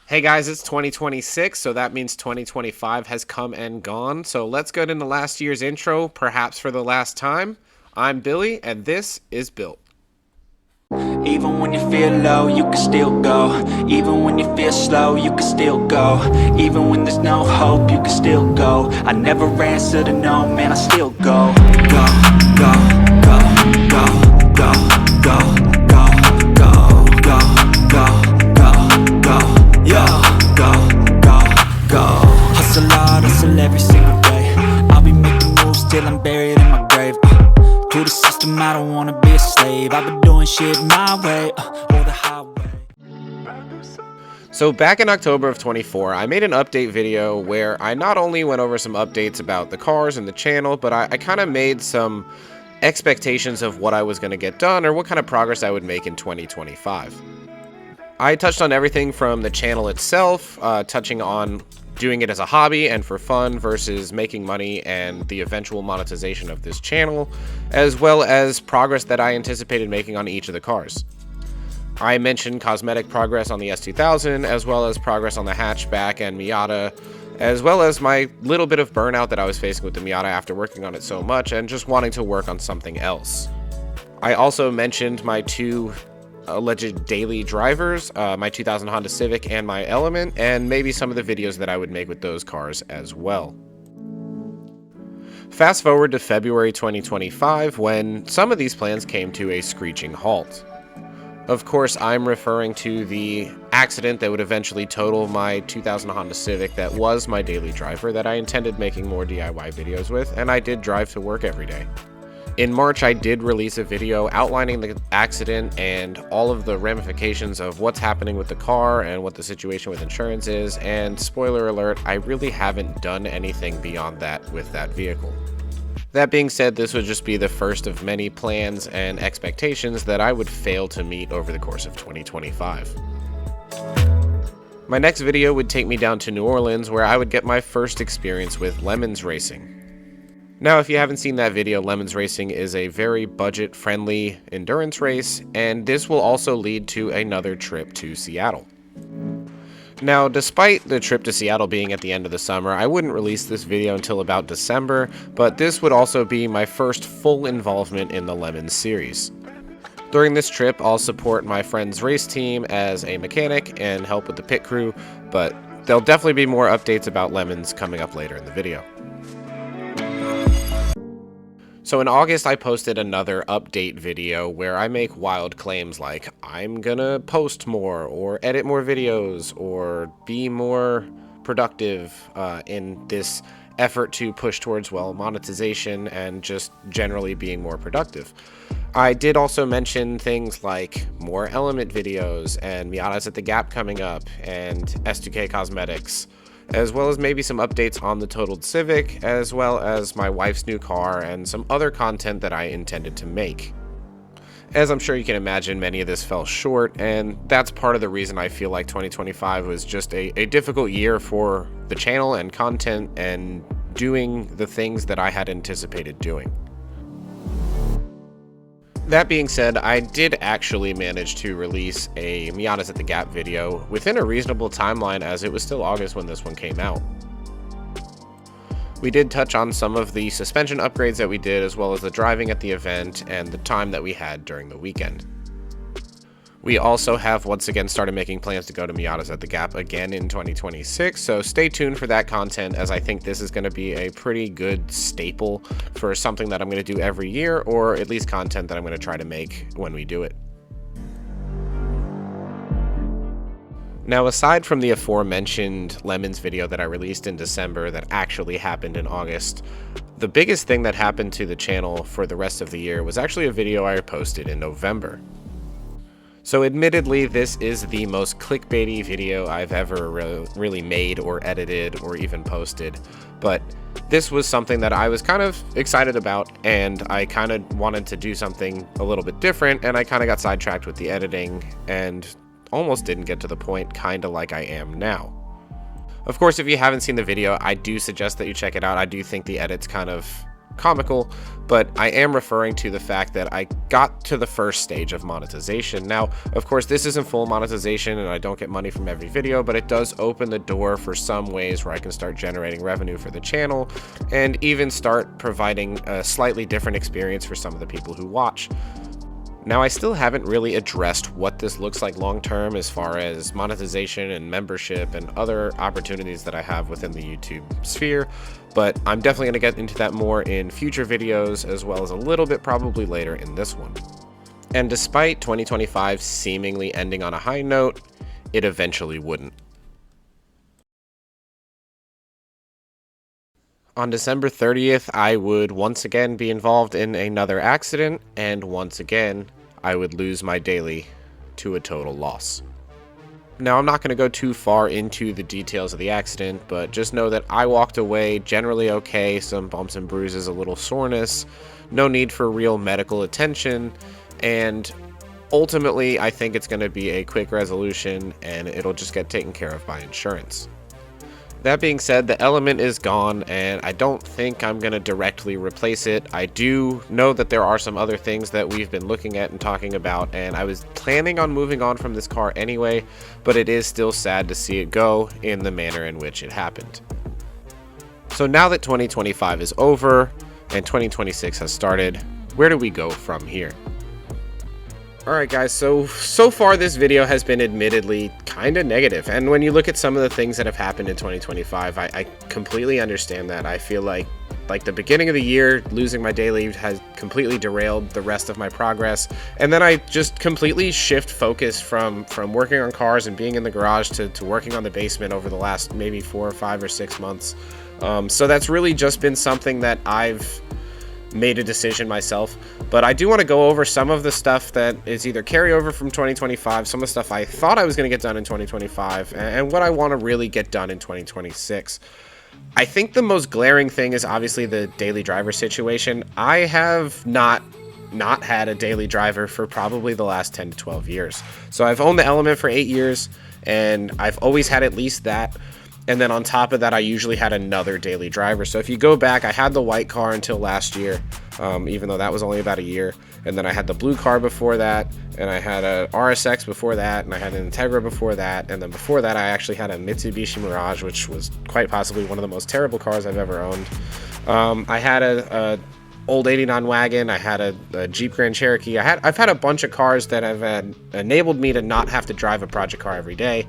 Hey guys, it's 2026, so that means 2025 has come and gone. So let's get into last year's intro, perhaps for the last time. I'm Billy, and this is Built. Even when you feel low, you can still go. Even when you feel slow, you can still go. Even when there's no hope, you can still go. I never answer to no, man, I still go. Go, go, go, go, go, go, go, go, go, go, go, go, yo, go, go, go. Hustle hard, hustle every single day. I'll be making moves till I'm buried in my grave. To the system, I don't wanna be a slave. I've been doing shit my way, or the highway. So back in October of 24, I made an update video where I not only went over some updates about the cars and the channel, but I kind of made some expectations of what I was going to get done or what kind of progress I would make in 2025. I touched on everything from the channel itself, touching on doing it as a hobby and for fun versus making money and the eventual monetization of this channel, as well as progress that I anticipated making on each of the cars. I mentioned cosmetic progress on the S2000, as well as progress on the hatchback and Miata, as well as my little bit of burnout that I was facing with the Miata after working on it so much and just wanting to work on something else. I also mentioned my two alleged daily drivers, my 2000 Honda Civic and my Element, and maybe some of the videos that I would make with those cars as well. Fast forward to February 2025, when some of these plans came to a screeching halt. Of course, I'm referring to the accident that would eventually total my 2000 Honda Civic that was my daily driver that I intended making more DIY videos with, and I did drive to work every day. In March, I did release a video outlining the accident and all of the ramifications of what's happening with the car and what the situation with insurance is, and spoiler alert, I really haven't done anything beyond that with that vehicle. That being said, this would just be the first of many plans and expectations that I would fail to meet over the course of 2025. My next video would take me down to New Orleans, where I would get my first experience with Lemons Racing. Now, if you haven't seen that video, Lemons Racing is a very budget-friendly endurance race, and this will also lead to another trip to Seattle. Now, despite the trip to Seattle being at the end of the summer, I wouldn't release this video until about December, but this would also be my first full involvement in the Lemons series. During this trip, I'll support my friend's race team as a mechanic and help with the pit crew, but there'll definitely be more updates about Lemons coming up later in the video. So in August, I posted another update video where I make wild claims like, I'm gonna post more, or edit more videos, or be more productive in this effort to push towards, well, monetization and just generally being more productive. I did also mention things like more Element videos, and Miatas at the Gap coming up, and S2K Cosmetics, as well as maybe some updates on the totaled Civic, as well as my wife's new car and some other content that I intended to make. As I'm sure you can imagine, many of this fell short, and that's part of the reason I feel like 2025 was just a difficult year for the channel and content and doing the things that I had anticipated doing. That being said, I did actually manage to release a Miatas at the Gap video within a reasonable timeline, as it was still August when this one came out. We did touch on some of the suspension upgrades that we did, as well as the driving at the event and the time that we had during the weekend. We also have once again started making plans to go to Miatas at the Gap again in 2026, so stay tuned for that content, as I think this is going to be a pretty good staple for something that I'm going to do every year, or at least content that I'm going to try to make when we do it. Now, aside from the aforementioned Lemons video that I released in December that actually happened in August, the biggest thing that happened to the channel for the rest of the year was actually a video I posted in November. So admittedly, this is the most clickbaity video I've ever really made or edited or even posted, but this was something that I was kind of excited about, and I kind of wanted to do something a little bit different, and I kind of got sidetracked with the editing and almost didn't get to the point, kind of like I am now. Of course, if you haven't seen the video, I do suggest that you check it out. I do think the edits kind of comical, but I am referring to the fact that I got to the first stage of monetization. Now, of course, this isn't full monetization and I don't get money from every video, but it does open the door for some ways where I can start generating revenue for the channel and even start providing a slightly different experience for some of the people who watch. Now, I still haven't really addressed what this looks like long term as far as monetization and membership and other opportunities that I have within the YouTube sphere, but I'm definitely going to get into that more in future videos, as well as a little bit probably later in this one. And despite 2025 seemingly ending on a high note, it eventually wouldn't. On December 30th, I would once again be involved in another accident, and once again, I would lose my daily to a total loss. Now, I'm not going to go too far into the details of the accident, but just know that I walked away generally okay, some bumps and bruises, a little soreness, no need for real medical attention, and ultimately, I think it's going to be a quick resolution, and it'll just get taken care of by insurance. That being said, the element is gone, and I don't think I'm going to directly replace it. I do know that there are some other things that we've been looking at and talking about, and I was planning on moving on from this car anyway, but it is still sad to see it go in the manner in which it happened. So now that 2025 is over and 2026 has started, where do we go from here? Alright guys, so far this video has been admittedly kind of negative, and when you look at some of the things that have happened in 2025, I completely understand that. I feel like the beginning of the year, losing my daily has completely derailed the rest of my progress, and then I just completely shift focus from working on cars and being in the garage to working on the basement over the last maybe 4 or 5 or 6 months. So that's really just been something that I've made a decision myself, but I do want to go over some of the stuff that is either carryover from 2025, some of the stuff I thought I was going to get done in 2025, and what I want to really get done in 2026. I think the most glaring thing is obviously the daily driver situation. I have not had a daily driver for probably the last 10 to 12 years. So I've owned the Element for 8 years, and I've always had at least that. And then on top of that, I usually had another daily driver. So if you go back, I had the white car until last year, even though that was only about a year. And then I had the blue car before that, and I had a RSX before that, and I had an Integra before that. And then before that, I actually had a Mitsubishi Mirage, which was quite possibly one of the most terrible cars I've ever owned. I had a old 89 wagon. I had a Jeep Grand Cherokee. I've had a bunch of cars that have enabled me to not have to drive a project car every day.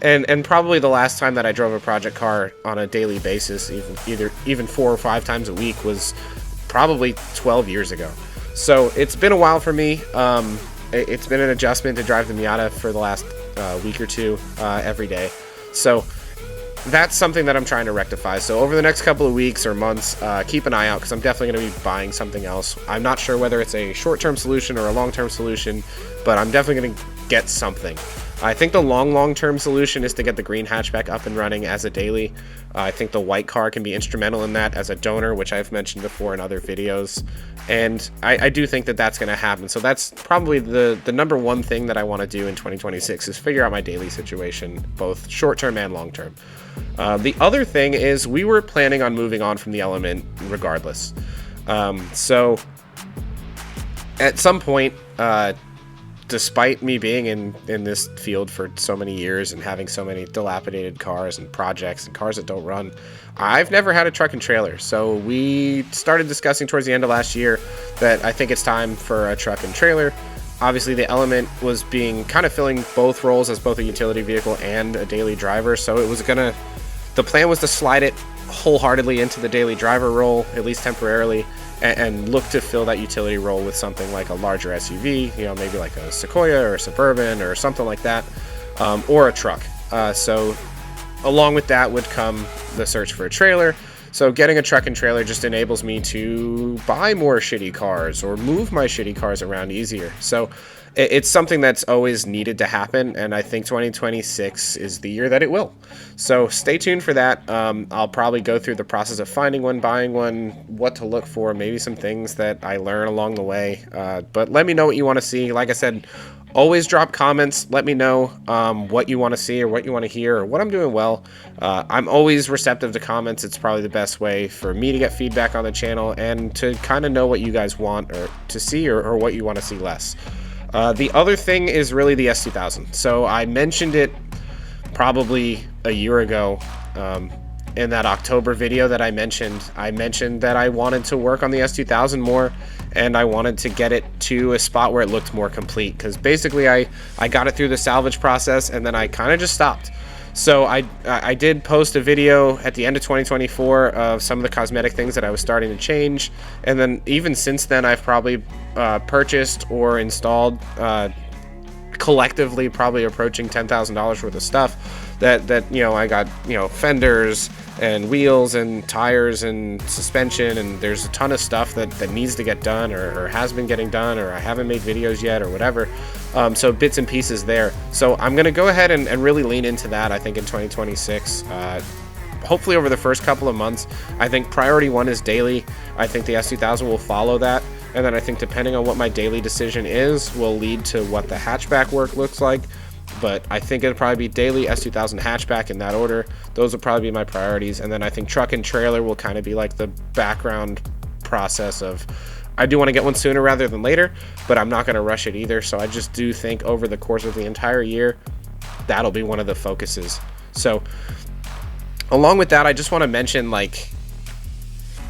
And probably the last time that I drove a project car on a daily basis, even 4 or 5 times a week, was probably 12 years ago. So it's been a while for me. It's been an adjustment to drive the Miata for the last week or two every day. So that's something that I'm trying to rectify. So over the next couple of weeks or months, keep an eye out, because I'm definitely going to be buying something else. I'm not sure whether it's a short-term solution or a long-term solution, but I'm definitely going to get something. I think the long-term solution is to get the green hatchback up and running as a daily. I think the white car can be instrumental in that as a donor, which I've mentioned before in other videos. And I do think that that's going to happen. So that's probably the number one thing that I want to do in 2026 is figure out my daily situation, both short-term and long-term. The other thing is we were planning on moving on from the Element regardless. So at some point, despite me being in this field for so many years and having so many dilapidated cars and projects and cars that don't run, I've never had a truck and trailer. So we started discussing towards the end of last year that I think it's time for a truck and trailer. Obviously, the Element was kind of filling both roles as both a utility vehicle and a daily driver. So the plan was to slide it wholeheartedly into the daily driver role, at least temporarily, and look to fill that utility role with something like a larger SUV, maybe like a Sequoia or a Suburban or something like that, or a truck. So along with that would come the search for a trailer. So getting a truck and trailer just enables me to buy more shitty cars or move my shitty cars around easier. So it's something that's always needed to happen, and I think 2026 is the year that it will. So stay tuned for that. I'll probably go through the process of finding one, buying one, what to look for, maybe some things that I learn along the way. But let me know what you want to see. Like I said, always drop comments. Let me know what you want to see or what you want to hear or what I'm doing well. I'm always receptive to comments. It's probably the best way for me to get feedback on the channel and to kind of know what you guys want or to see or what you want to see less. The other thing is really the S2000. So I mentioned it probably a year ago in that October video that I mentioned that I wanted to work on the S2000 more, and I wanted to get it to a spot where it looked more complete, because basically I got it through the salvage process and then I kind of just stopped. So I did post a video at the end of 2024 of some of the cosmetic things that I was starting to change, and then even since then I've probably purchased or installed collectively probably approaching $10,000 worth of stuff that you know, I got, you know, fenders and wheels and tires and suspension, and there's a ton of stuff that needs to get done or has been getting done, or I haven't made videos yet or whatever. So bits and pieces there. So I'm gonna go ahead and really lean into that, I think, in 2026. Hopefully over the first couple of months. I think priority one is daily. I think the S2000 will follow that, and then I think depending on what my daily decision is will lead to what the hatchback work looks like. But I think it'll probably be daily, S2000, hatchback, in that order. Those will probably be my priorities. And then I think truck and trailer will kind of be like the background process of, I do want to get one sooner rather than later, but I'm not going to rush it either. So I just do think over the course of the entire year, that'll be one of the focuses. So along with that, I just want to mention, like,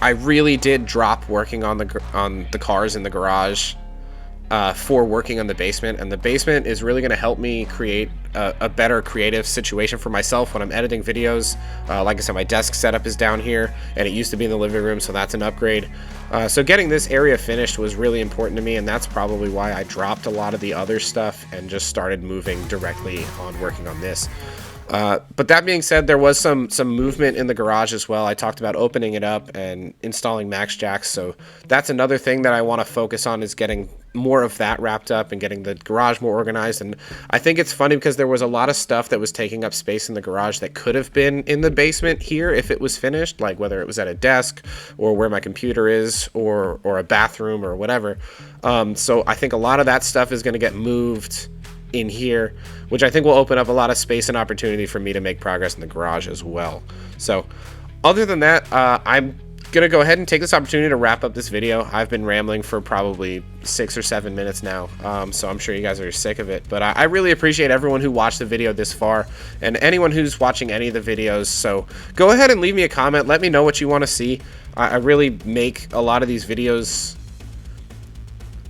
I really did drop working on the cars in the garage for working on the basement, and the basement is really going to help me create a better creative situation for myself when I'm editing videos. Like I said, my desk setup is down here, and it used to be in the living room, so that's an upgrade. So getting this area finished was really important to me, and that's probably why I dropped a lot of the other stuff and just started moving directly on working on this. But that being said, there was some movement in the garage as well. I talked about opening it up and installing max jacks, so that's another thing that I want to focus on, is getting more of that wrapped up and getting the garage more organized. And I think it's funny because there was a lot of stuff that was taking up space in the garage that could have been in the basement here if it was finished, like whether it was at a desk or where my computer is or a bathroom or whatever. So I think a lot of that stuff is going to get moved in here, which I think will open up a lot of space and opportunity for me to make progress in the garage as well. So other than that, I'm gonna go ahead and take this opportunity to wrap up this video. I've been rambling for probably 6 or 7 minutes now, so I'm sure you guys are sick of it, but I really appreciate everyone who watched the video this far, and anyone who's watching any of the videos. So go ahead and leave me a comment, let me know what you want to see. I really make a lot of these videos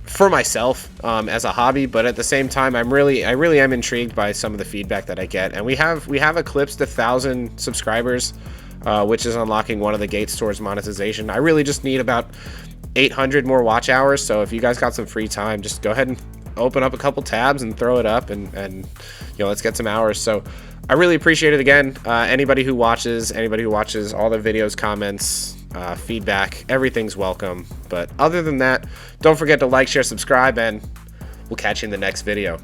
for myself as a hobby, but at the same time I really am intrigued by some of the feedback that I get. And we have eclipsed 1,000 subscribers, which is unlocking one of the gates towards monetization. I really just need about 800 more watch hours, so if you guys got some free time, just go ahead and open up a couple tabs and throw it up, and you know, let's get some hours. So I really appreciate it. Again, anybody who watches all the videos, comments, feedback, everything's welcome. But other than that, don't forget to like, share, subscribe, and we'll catch you in the next video.